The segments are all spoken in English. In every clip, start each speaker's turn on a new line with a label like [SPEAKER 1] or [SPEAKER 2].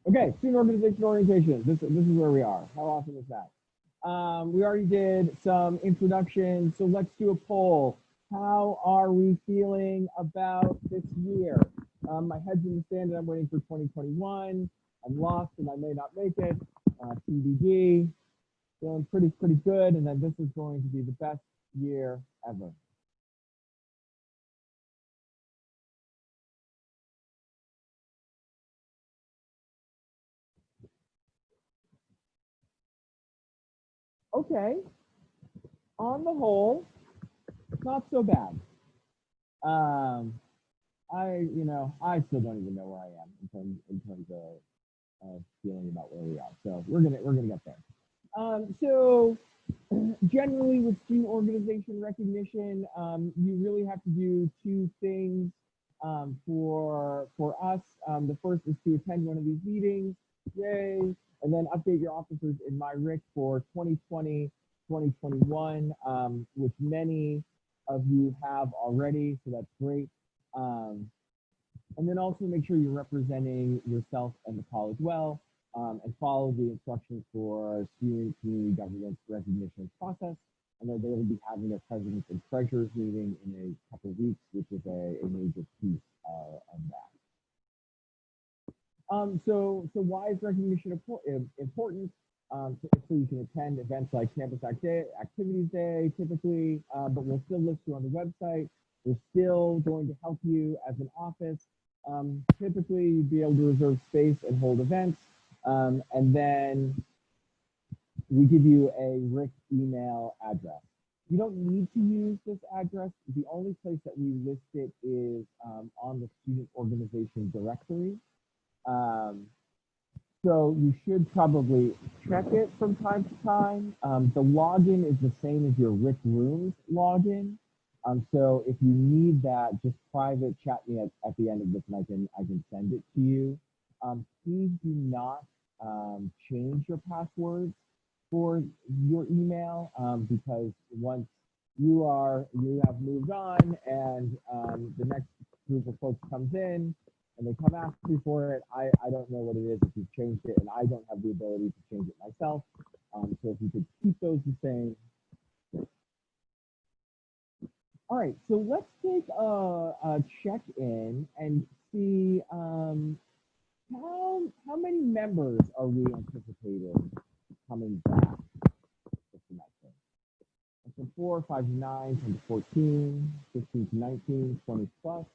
[SPEAKER 1] Okay, student orientation. This is where we are. How awesome is that? We already did some introductions, so let's do a poll. How are we feeling about this year? My head's in the sand and I'm waiting for 2021. I'm lost and I may not make it. TBD. Feeling pretty good, and then this is going to be the best year ever. Okay, on the whole, not so bad. Um, I still don't even know where I am in terms of feeling about where we are. So we're gonna get there. So generally with student organization recognition, you really have to do two things for us. The first is to attend one of these meetings, yay, and then update your officers in my RIC for 2020, 2021, which many of you have already, so that's great. Um, and then also make sure you're representing yourself and the college well, and follow the instructions for student community governance recognition process. And then they will be having their presidents and treasurers meeting in a couple of weeks, which is a major piece of that. So why is recognition important? So you can attend events like Campus Activities Day, typically, but we'll still list you on the website. We're still going to help you as an office. Typically, you'd be able to reserve space and hold events. And then we give you a RIC email address. You don't need to use this address. The only place that we list it is on the student organization directory. Um, so you should probably check it from time to time. The login is the same as your RIC Rooms login. So if you need that, just private chat me at the end of this, and I can send it to you. Please do not change your passwords for your email, because once you have moved on and the next group of folks comes in and they come ask me for it, I don't know what it is if you've changed it, and I don't have the ability to change it myself. So if you could keep those the same. All right, so let's take a check-in and see how many members are we anticipating coming back this semester? So 4, 5 to 9, 10 to 14, 15 to 19, 20 plus.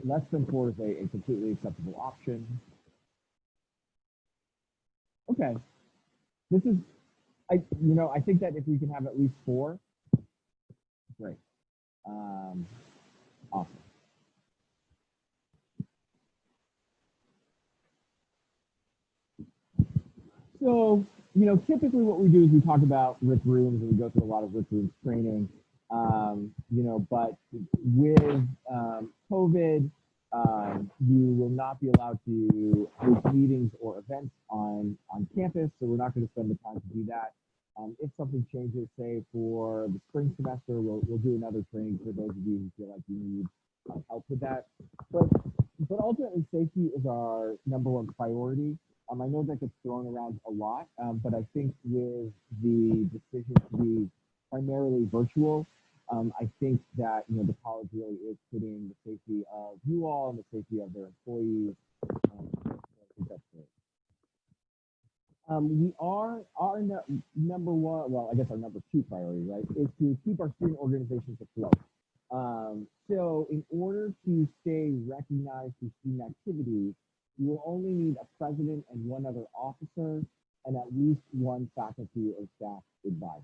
[SPEAKER 1] Less than 4 is a completely acceptable option. Okay, this is, I think that if we can have at least 4, great. Um, awesome. So, typically what we do is we talk about RIC Rooms and we go through a lot of RIC Rooms training. But with COVID, you will not be allowed to host meetings or events on campus, so we're not going to spend the time to do that. If something changes, say for the spring semester, we'll do another training for those of you who feel like you need help with that. But but ultimately, safety is our number one priority. I know that gets thrown around a lot, but I think with the decision to be primarily virtual, I think that the college really is putting the safety of you all and the safety of their employees. So I think that's great. We are our number one, well, I guess our number two priority, right, is to keep our student organizations afloat. So in order to stay recognized through student activities, you will only need a president and one other officer and at least one faculty or staff advisor.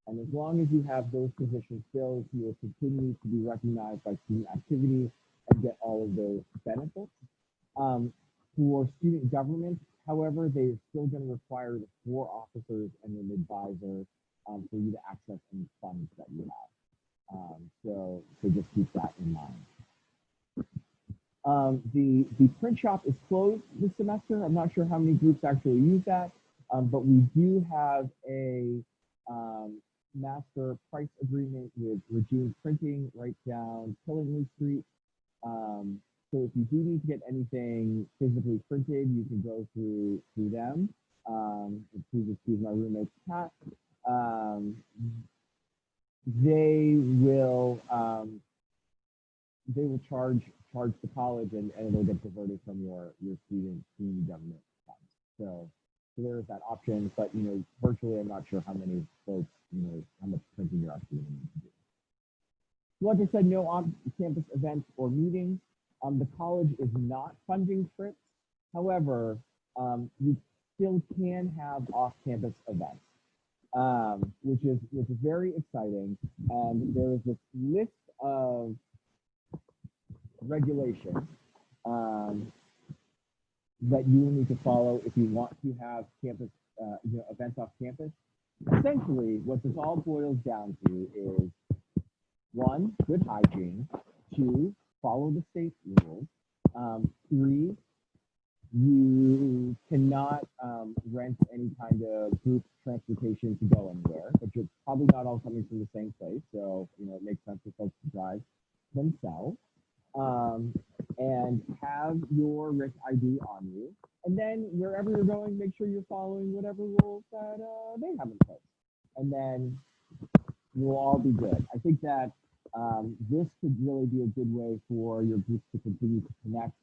[SPEAKER 1] And as long as you have those positions filled, you will continue to be recognized by student activities and get all of those benefits. Um, for student government, however, they're still going to require the 4 officers and an advisor for you to access any funds that you have. So just keep that in mind. The print shop is closed this semester. I'm not sure how many groups actually use that, but we do have a master price agreement with Regine Printing right down Killingly Street. So if you do need to get anything physically printed, you can go through them. Please excuse my roommate's cat. Um, they will charge the college, and it'll get diverted from your student government funds. So there is that option, but virtually, I'm not sure how many folks, how much printing you're actually going to need to do. So like I said, no on-campus events or meetings. The college is not funding trips. However, you still can have off-campus events, which is very exciting. And there is this list of regulations that you will need to follow if you want to have campus events off campus. Essentially, what this all boils down to is 1, good hygiene. 2, follow the state rules. 3, you cannot rent any kind of group transportation to go anywhere, but you're probably not all coming from the same place, so it makes sense for folks to drive themselves. And have your RIC ID on you. And then wherever you're going, make sure you're following whatever rules that they have in place. And then you'll all be good. I think that this could really be a good way for your groups to continue to connect,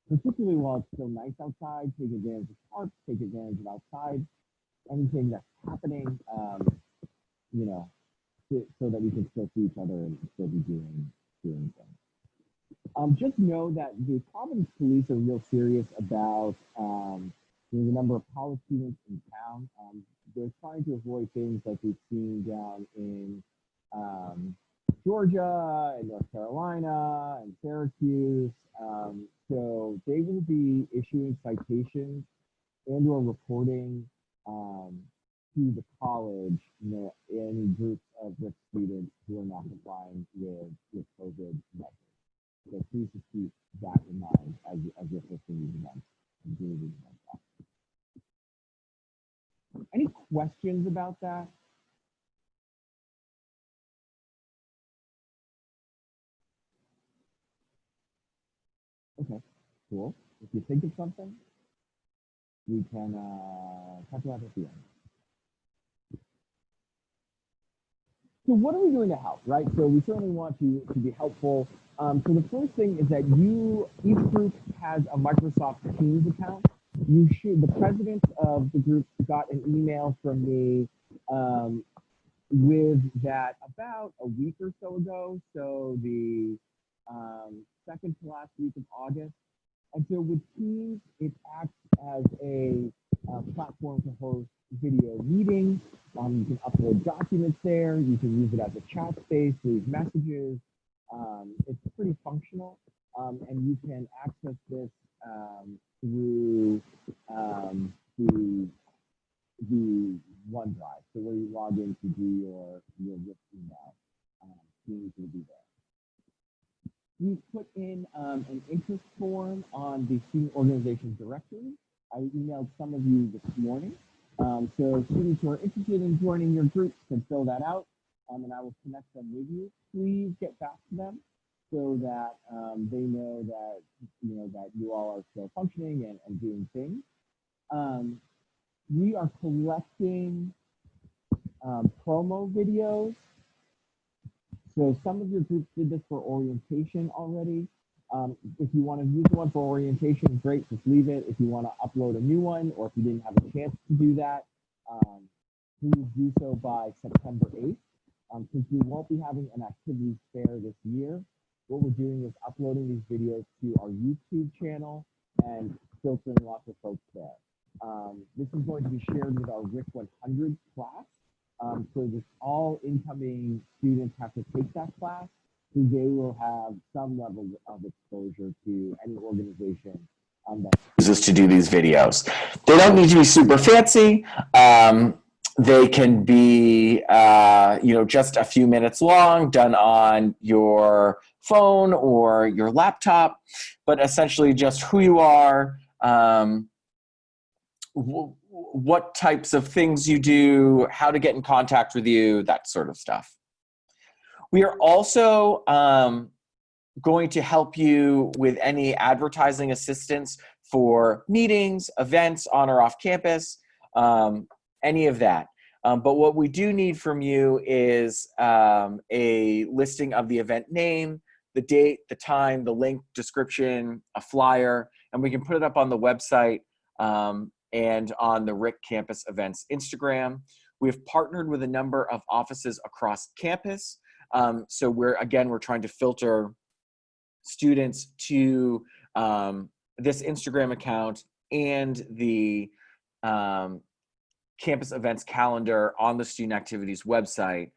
[SPEAKER 1] particularly while it's still nice outside. Take advantage of parks, take advantage of outside, anything that's happening, so that we can still see each other and still be doing things. Just know that the Providence Police are real serious about the number of college students in town. They're trying to avoid things like we've seen down in Georgia and North Carolina and Syracuse. So they will be issuing citations and or reporting to the college, any groups of risk students who are not complying with COVID measures. So please just keep that in mind as you're hosting these events and doing these events. Any questions about that? Okay, cool. If you think of something, we can talk about it at the end. So what are we doing to help, right? So we certainly want to be helpful. So the first thing is that each group has a Microsoft Teams account. The president of the group got an email from me with that about a week or so ago. So the second to last week of August. And so with Teams, it acts as a platform to host video meetings. You can upload documents there. You can use it as a chat space, leave messages. It's pretty functional, and you can access this through the OneDrive. So where you log in to do your RIP email, Teams will be there. We put in an interest form on the student organization directory. I emailed some of you this morning. So students who are interested in joining your groups can fill that out, and I will connect them with you. Please get back to them so that they know that that you all are still functioning and doing things. We are collecting promo videos. So some of your groups did this for orientation already. If you want to use one for orientation, great, just leave it. If you want to upload a new one, or if you didn't have a chance to do that, please do so by September 8th. Since we won't be having an activity fair this year, what we're doing is uploading these videos to our YouTube channel and filtering lots of folks there. This is going to be shared with our RIC 100 class. So that all incoming students have to take that class, so they will have some level of exposure to any organization that uses to do these videos. They don't need to be super fancy. They can be, just a few minutes long, done on your phone or your laptop, but essentially just who you are,
[SPEAKER 2] what types of things you do, how to get in contact with you, that sort of stuff. We are also going to help you with any advertising assistance for meetings, events on or off campus, any of that. But what we do need from you is a listing of the event name, the date, the time, the link, description, a flyer, and we can put it up on the website and on the RIC Campus Events Instagram. We've partnered with a number of offices across campus. So we're trying to filter students to this Instagram account and the campus events calendar on the student activities website,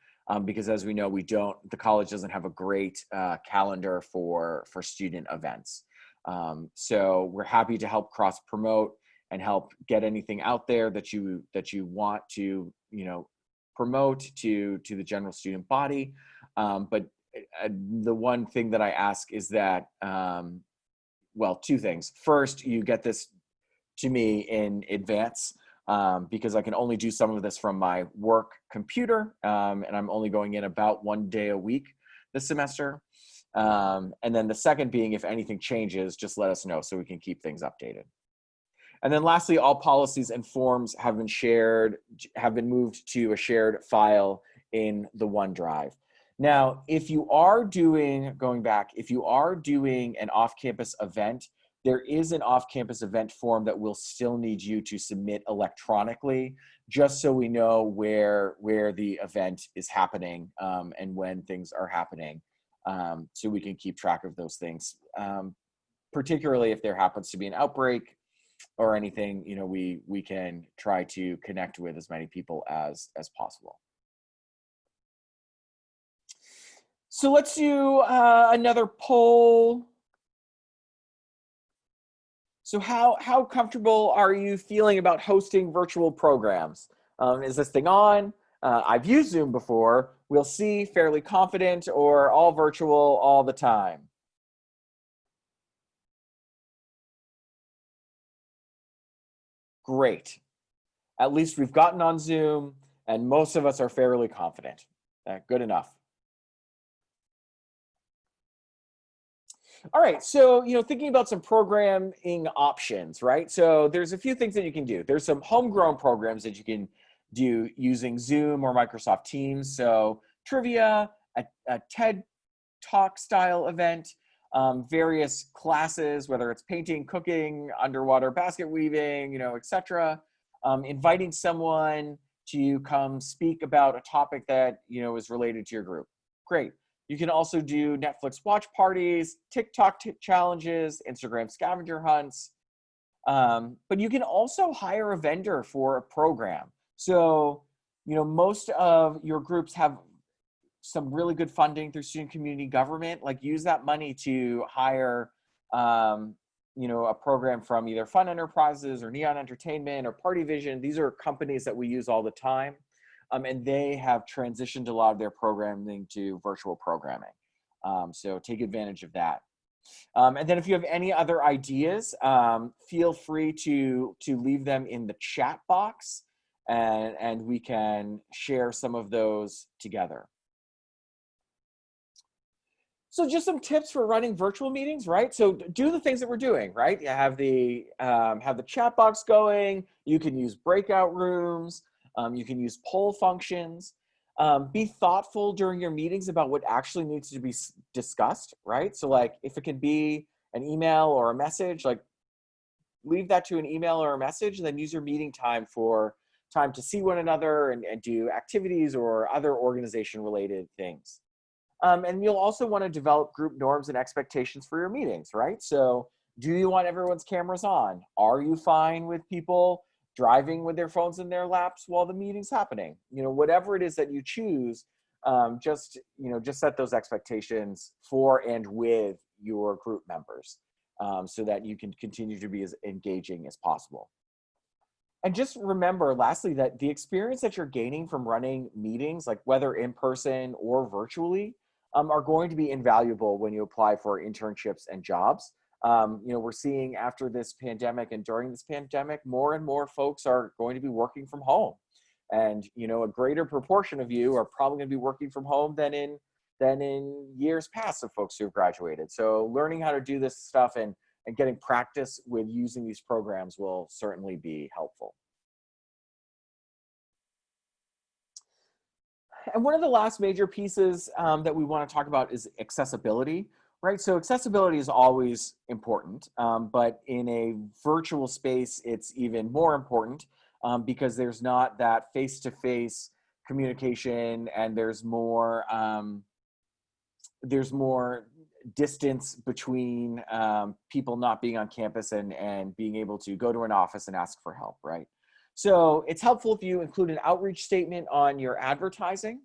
[SPEAKER 2] because as we know, the college doesn't have a great calendar for student events. So we're happy to help cross promote and help get anything out there that you want to, promote to the general student body. But the one thing that I ask is that, two things. First, you get this to me in advance, because I can only do some of this from my work computer, and I'm only going in about 1 day a week this semester. And then the second being, if anything changes, just let us know so we can keep things updated. And then lastly, all policies and forms have been moved to a shared file in the OneDrive. Now, if you are doing an off-campus event, there is an off-campus event form that we'll still need you to submit electronically, just so we know where the event is happening and when things are happening, so we can keep track of those things. Particularly if there happens to be an outbreak or anything, we can try to connect with as many people as possible. So let's do another poll. So how comfortable are you feeling about hosting virtual programs? Is this thing on? I've used Zoom before. We'll see, fairly confident, or all virtual all the time? Great. At least we've gotten on Zoom, and most of us are fairly confident. Good enough. All right, so thinking about some programming options, right? So there's a few things that you can do. There's some homegrown programs that you can do using Zoom or Microsoft Teams. So trivia, a TED Talk style event, various classes, whether it's painting, cooking, underwater basket weaving, etc. Inviting someone to come speak about a topic that is related to your group. Great. You can also do Netflix watch parties, TikTok challenges, Instagram scavenger hunts. But you can also hire a vendor for a program. So, most of your groups have some really good funding through student community government. Like, use that money to hire, a program from either Fun Enterprises or Neon Entertainment or Party Vision. These are companies that we use all the time. And they have transitioned a lot of their programming to virtual programming. So take advantage of that. And then if you have any other ideas, feel free to leave them in the chat box, and we can share some of those together. So just some tips for running virtual meetings, right? So do the things that we're doing, right? You have the chat box going. You can use breakout rooms. You can use poll functions. Be thoughtful during your meetings about what actually needs to be discussed, right? So like if it can be an email or a message, like leave that to an email or a message, and then use your meeting time for time to see one another and do activities or other organization related things. And you'll also want to develop group norms and expectations for your meetings, right? So do you want everyone's cameras on? Are you fine with people driving with their phones in their laps while the meeting's happening? Whatever it is that you choose, just set those expectations for and with your group members, so that you can continue to be as engaging as possible. And just remember, lastly, that the experience that you're gaining from running meetings, like whether in person or virtually, are going to be invaluable when you apply for internships and jobs. We're seeing after this pandemic and during this pandemic, more and more folks are going to be working from home. And, a greater proportion of you are probably going to be working from home than in years past of folks who have graduated. So learning how to do this stuff and getting practice with using these programs will certainly be helpful. And one of the last major pieces that we want to talk about is accessibility, right? So accessibility is always important, but in a virtual space, it's even more important because there's not that face-to-face communication, and there's more distance between people not being on campus and being able to go to an office and ask for help, right? So it's helpful if you include an outreach statement on your advertising.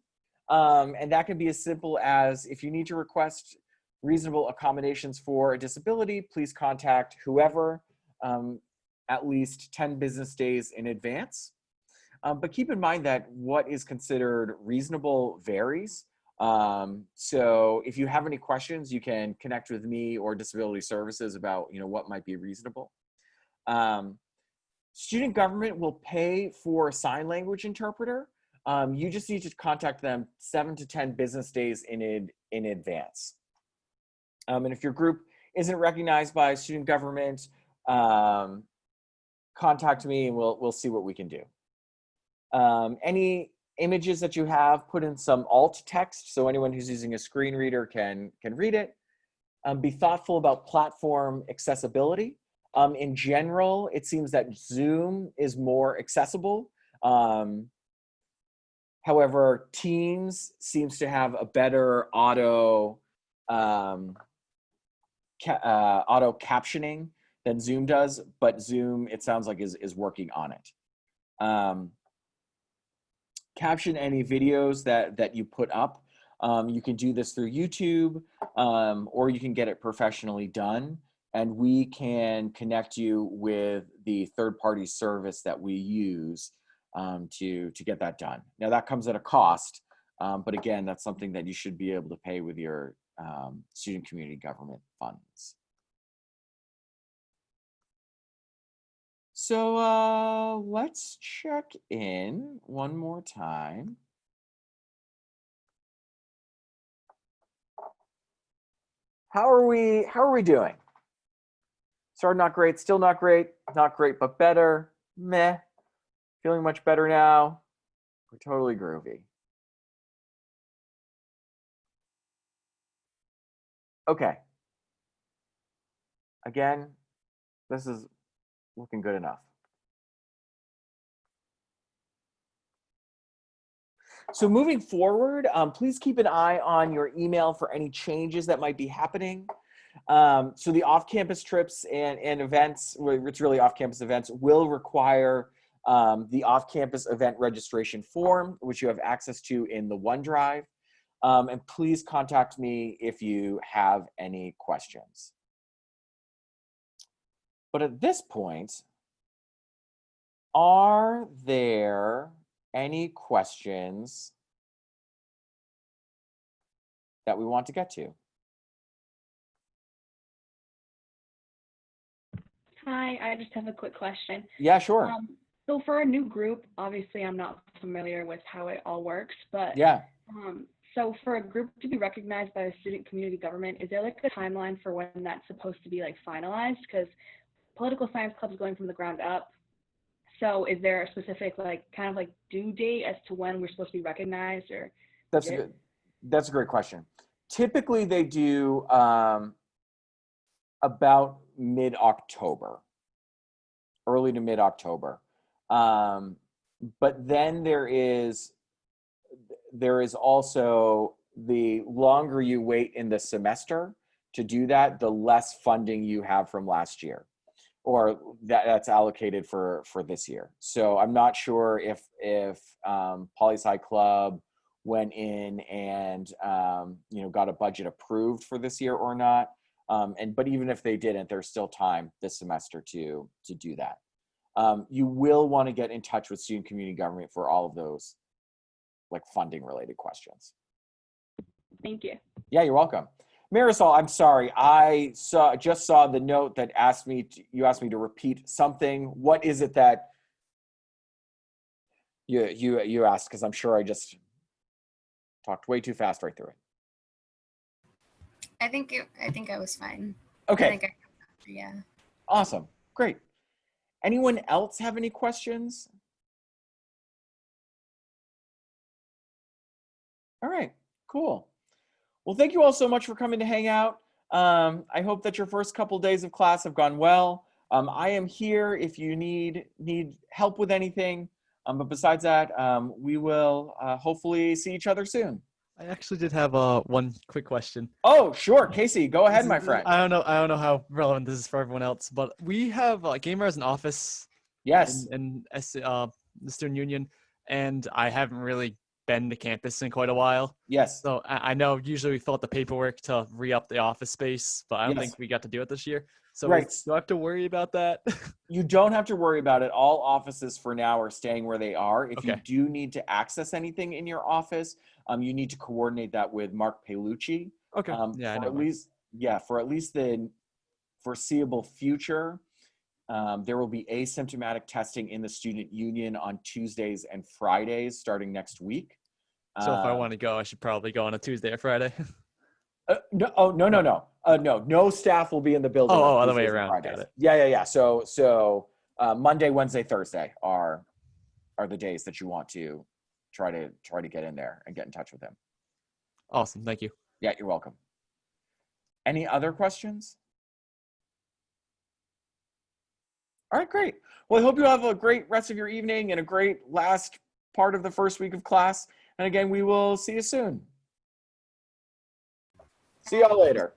[SPEAKER 2] And that can be as simple as, if you need to request reasonable accommodations for a disability, please contact whoever at least 10 business days in advance. But keep in mind that what is considered reasonable varies. So if you have any questions, you can connect with me or Disability Services about what might be reasonable. Student government will pay for a sign language interpreter. You just need to contact them 7 to 10 business days in advance. And if your group isn't recognized by student government, contact me and we'll see what we can do. Any images that you have, put in some alt text so anyone who's using a screen reader can read it. Be thoughtful about platform accessibility. In general, it seems that Zoom is more accessible. However, Teams seems to have a better auto captioning than Zoom does, but Zoom, it sounds like, is working on it. Caption any videos that you put up. You can do this through YouTube, or you can get it professionally done, and we can connect you with the third-party service that we use to get that done. Now that comes at a cost, but again, that's something that you should be able to pay with your student community government funds. So let's check in one more time. How are we doing? Started not great, still not great but better, meh, feeling much better now, we're totally groovy. Okay. Again, this is looking good enough. So moving forward, please keep an eye on your email for any changes that might be happening. So the off-campus trips and events, it's really off-campus events, will require the off-campus event registration form, which you have access to in the OneDrive. And please contact me if you have any questions. But at this point, are there any questions that we want to get to?
[SPEAKER 3] Hi, I just have a quick question.
[SPEAKER 2] Yeah, sure.
[SPEAKER 3] So for a new group, obviously I'm not familiar with how it all works, but
[SPEAKER 2] yeah.
[SPEAKER 3] So for a group to be recognized by the student community government, is there like a timeline for when that's supposed to be like finalized? Because political science club is going from the ground up. So is there a specific kind of due date as to when we're supposed to be recognized, or?
[SPEAKER 2] That's a great question. Typically they do about mid-October, early to mid-October. But then there is also, the longer you wait in the semester to do that, the less funding you have from last year, or that's allocated for this year. So I'm not sure if Poli-Sci Club went in and got a budget approved for this year or not. But even if they didn't, there's still time this semester to do that. You will want to get in touch with student community government for all of those funding related questions.
[SPEAKER 3] Thank you.
[SPEAKER 2] Yeah, you're welcome. Marisol, I'm sorry. Just saw the note that you asked me to repeat something. What is it that you asked? Because I'm sure I just talked way too fast right through it.
[SPEAKER 4] I think I was fine.
[SPEAKER 2] Okay.
[SPEAKER 4] I think yeah.
[SPEAKER 2] Awesome. Great. Anyone else have any questions? All right. Cool. Well, thank you all so much for coming to hang out. I hope that your first couple days of class have gone well. I am here if you need help with anything. But besides that, we will hopefully see each other soon.
[SPEAKER 5] I actually did have one quick question.
[SPEAKER 2] Oh, sure. Casey, go ahead, my friend.
[SPEAKER 5] I don't know how relevant this is for everyone else, but we have Gamer as an office
[SPEAKER 2] Yes.
[SPEAKER 5] in the student union, and I haven't really been to campus in quite a while.
[SPEAKER 2] Yes.
[SPEAKER 5] So I know usually we fill out the paperwork to re-up the office space, but I don't
[SPEAKER 2] Yes.
[SPEAKER 5] think we got to do it this year. So
[SPEAKER 2] Right.
[SPEAKER 5] do I have to worry about that?
[SPEAKER 2] You don't have to worry about it. All offices for now are staying where they are. If you
[SPEAKER 5] Okay.
[SPEAKER 2] do need to access anything in your office, you need to coordinate that with Mark Paolucci.
[SPEAKER 5] Okay. Yeah, I know.
[SPEAKER 2] For at least the foreseeable future, there will be asymptomatic testing in the student union on Tuesdays and Fridays starting next week.
[SPEAKER 5] So if I want to go, I should probably go on a Tuesday or Friday.
[SPEAKER 2] No staff will be in the building.
[SPEAKER 5] Oh,
[SPEAKER 2] on
[SPEAKER 5] other way
[SPEAKER 2] Tuesdays and
[SPEAKER 5] around.
[SPEAKER 2] Fridays.
[SPEAKER 5] Got it.
[SPEAKER 2] Yeah. So Monday, Wednesday, Thursday are the days that you want to try to get in there and get in touch with him.
[SPEAKER 5] Awesome. Thank you.
[SPEAKER 2] Yeah, you're welcome. Any other questions? All right, great. Well, I hope you have a great rest of your evening and a great last part of the first week of class. And again, we will see you soon. See y'all later.